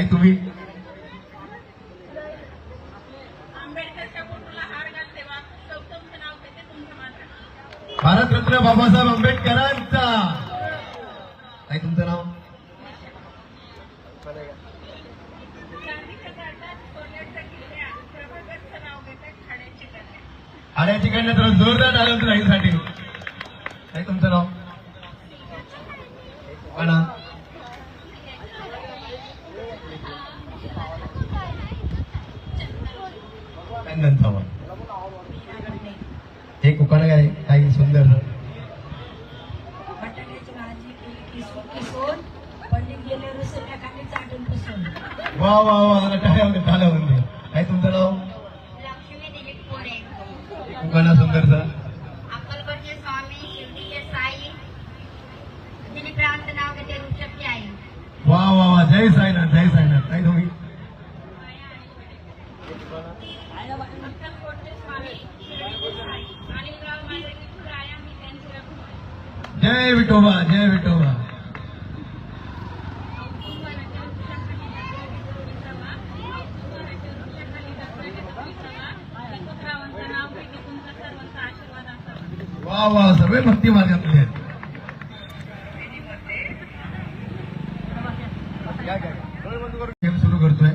काही तुम्ही भारतरत्न बाबासाहेब आंबेडकरांचा काय तुमचं नाव आड्याची कडनं तर जोरदार आलं राहीसाठी काय तुमचं नाव चंदन हे कुकाला काय काही सुंदर वा वा वा टाळ्या म्हणजे काय तुमचं नाव कुकाला सुंदरचा अक्कलकोटचे स्वामी शिर्डीचे साई दिलीप्रांत नाव घेते ऋषभची आई वा वा वा जय साईनाथ जय साईनाथ काय तुम्ही जय विठोबा जय विठोबा वा वा सर्व भक्ती मार्गातले आहेत सुरू करतोय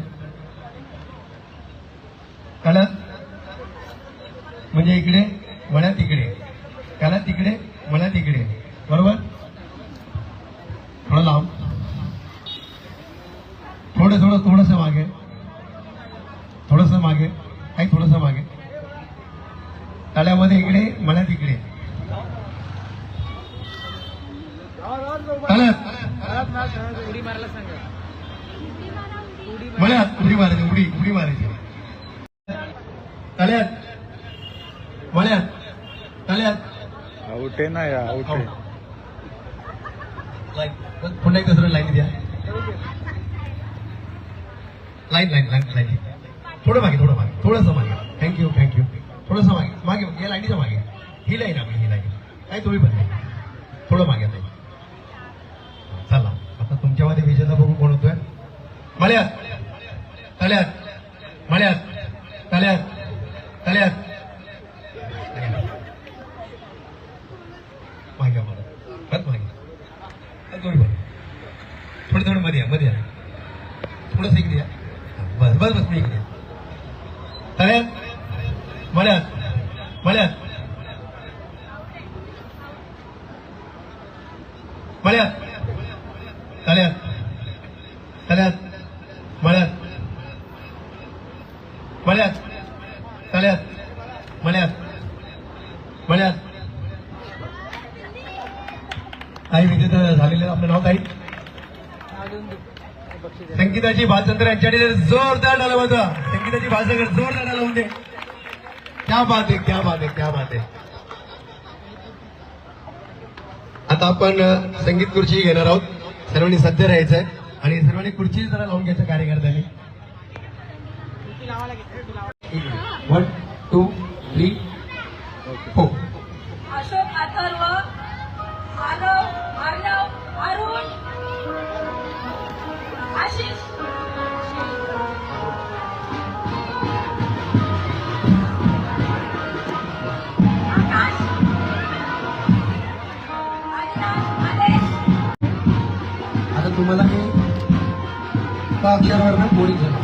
कळत म्हणजे इकडे वळ्या तिकडे कळत तिकडे वळ्या तिकडे बरोबर थोडं लांब थोडस मागे थोडस मागे काही थोडस मागे तळ्यामध्ये इकडे मला तिकडे उडी मारायला सांगा मळ्यात उडी मारायची उडी मारायची तळ्यात मळ्यात तळ्यात आउट आहे ना या आउट आहे पुन्हा एक दुसरं लाईन द्या लाईन थोडं मागे थोडंसं मागे थँक्यू थोडंसं मागे या लाईनीच्या मागे ही लाईन आपली ही लाईन काय तुम्ही पण थोडं मागे नाही चला आता तुमच्यामध्ये विजेता बघू कोण होतोय मळ्यात तळ्यात मागे मला परत मागे थोडं मध्ये या थोडंसं इकडे या बस मी इकडे तळ्यात मळ्यात काही विजेता झालेले आपलं नाव काही संगीताची भाषंतर यांच्याकडे जोरदार डाला होता संगीताची भाषंतर जोरदार डाला होते क्या बात आहे आता आपण संगीत खुर्ची घेणार आहोत सर्वांनी सज्ज राहायचंय आणि सर्वांनी खुर्ची जरा लावून घ्यायचं कार्यकर्त्यांनी 1 2 3 4 अशोक अथर्व अर्णव अरुण आशिष आकाश आता तुम्हाला मी अक्षरावर बोली झाला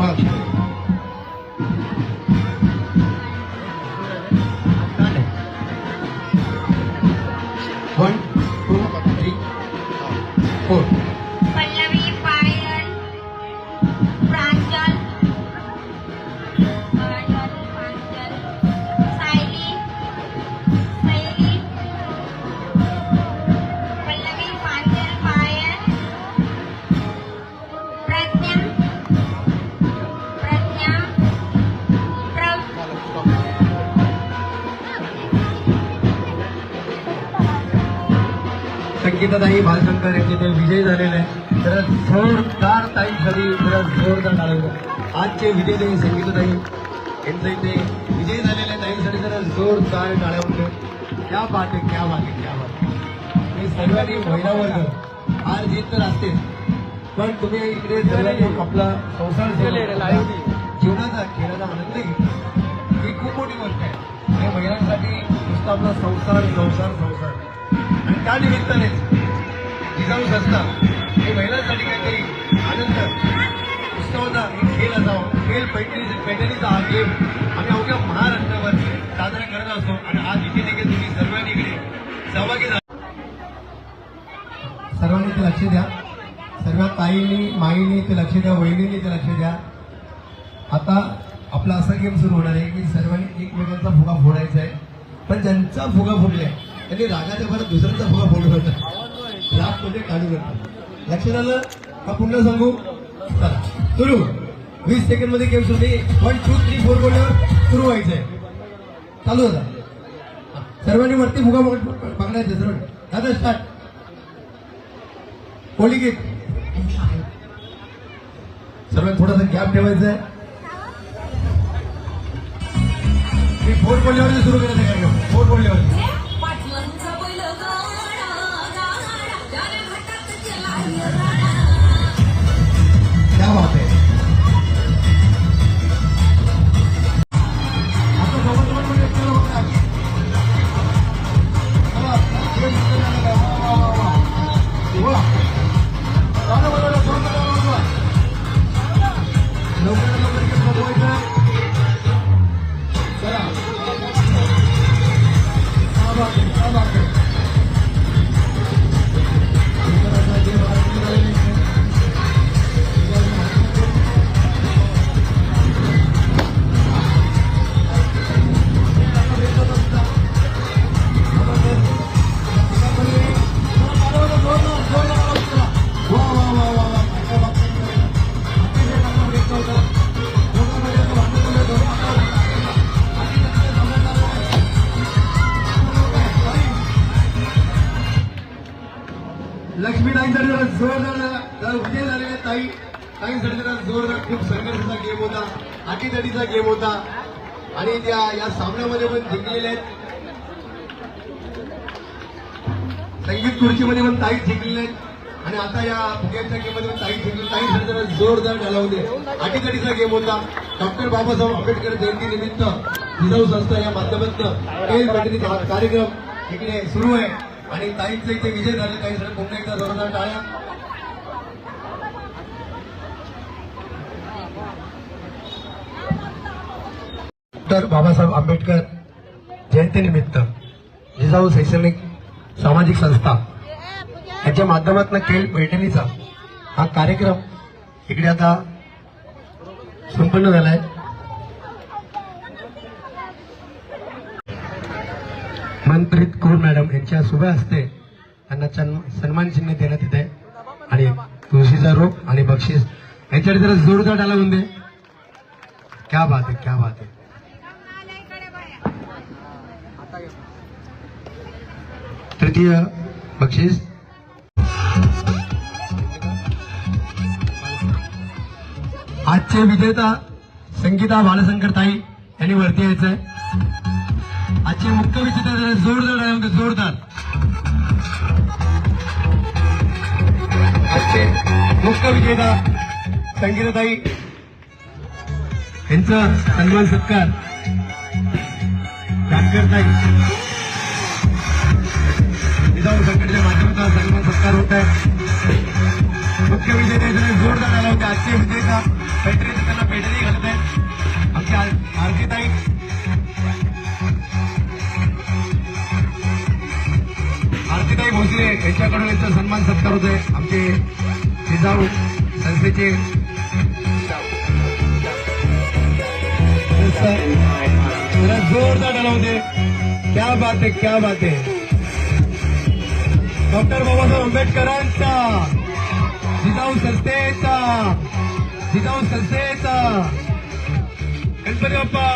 अक्षर 1 2 3 4 पल्लवी पायल प्रांजल सायली पल्लवी पांजल पायल प्रज्ञा संगीताताई भालशंकर यांचे ते विजयी झालेले आहे तर जोरदार ताई कधी जरा जोरदार टाळायचं आजचे विजेते संगीताताई यांचं इथे विजयी झालेल्या ताईंसाठी जरा जोरदार टाळ्या होते क्या बात आहे हे सर्वांनी महिला वर्ग हार जीत तर असतेच पण तुम्ही इकडे सर्वांनी आपला संसार जीवनाचा खेळाचा आनंद घेतला ही खूप मोठी गोष्ट आहे. या महिलांसाठी नुसता आपला संसार संसार संसार आणि त्या निमित्तानेच जिजाऊ संस्था हे महिलांसाठी काहीतरी आनंद उत्सवाचा एक खेळ असावा. खेळ पैठणीचा हा गेम आम्ही अवघ्या महाराष्ट्रावर साजरा करत असतो आणि आज इथे देखील तुम्ही सर्वांनी इकडे सहभागी झाला. सर्वांनी ते लक्ष द्या. सर्व ताईंनी माईंनी ते लक्ष द्या, वहिनींनी ते लक्ष द्या. आता आपला असा गेम सुरू होणार आहे की सर्वांनी एकमेकांचा फुगा फोडायचा आहे. पण ज्यांचा फुगा फुटलाय त्यांनी रागाच्या भरात दुसऱ्यांचा फुगा फोडू नका. राग म्हणजे काढू नका. लक्षात आलं का? पुन्हा सांगू. चला सुरू. 20 सेकंड मध्ये गेम सुरू. 1 2 3 4 बोलल्यावर सुरू व्हायचंय. चालू होता. सर्वांनी वरती फुगा पकडायचे. सर्व आता स्टार्ट. कोली गीत. सर्वांनी थोडासा गॅप ठेवायचा आहे. मी 4 बोलल्यावरती सुरू करायचं कार्यक्रम. 4 बोलल्यावरती. क्या बात है. आता जवळ लक्ष्मीताईंसाठी जरा जोरदार विजय झालेल्या ताईंसाठी जरा जोरदार खूप संघर्षाचा गेम होता. अटीतटीचा गेम होता आणि त्या या सामन्यामध्ये पण जिंकलेल्या आहेत. संगीत खुर्चीमध्ये पण ताई जिंकलेल्या आहेत आणि आता या फुग्यांच्या गेममध्ये पण ताई जिंकली. ताईंसाठी जरा जोरदार डालावले. अटीतटीचा गेम होता. डॉक्टर बाबासाहेब आंबेडकर जयंती निमित्त जिजाऊ संस्था या माध्यमातून खेळ मैत्रिणीचा कार्यक्रम इकडे सुरू आहे आणि ताईंचे इथे विजय झाले. ताईंसाठी पुन्हा एकदा जोरदार टाळ्या. डॉक्टर बाबासाहेब आंबेडकर जयंतीनिमित्त जिजाऊ शैक्षणिक सामाजिक संस्था यांच्या माध्यमातून खेळ पैठणीचा हा कार्यक्रम इकडे आता संपन्न झालाय. मनप्रीत कौर मॅडम यांच्या शुभ हस्ते त्यांना सन्मान चिन्ह देण्यात येत आहे आणि तुळशीचा रोप आणि बक्षीस यांच्याकडे जरा जोरदार डाला होऊन दे. क्या बात है, क्या बात है. तृतीय बक्षीस आजचे विजेता संगीता बालशंकर ताई यांनी वरती यायचंय. आजचे मुख्य विजेता जोरदार आहे. जोरदार. आजचे मुख्य विजेता संगीताताई यांचा सन्मान सत्कार जानकरताई जिजाऊ संघटनेच्या माध्यमातून सन्मान सत्कार होत आहे. मुख्य विजेते जोरदार आला होता. आजचे विजेता पैठणी त्यांना पैठणी घालत आहेत. आमच्या आरतीताई आरतीताई भोसले यांच्याकडून यांचा सन्मान सत्कार होत आहे. आमचे जिजाऊ संस्थेचे जोरदार डाला होते. क्या बात है, क्या बात है. डॉक्टर बाबासाहेब आंबेडकरांचा जिजाऊ संस्थेचा गणपती बाप्पा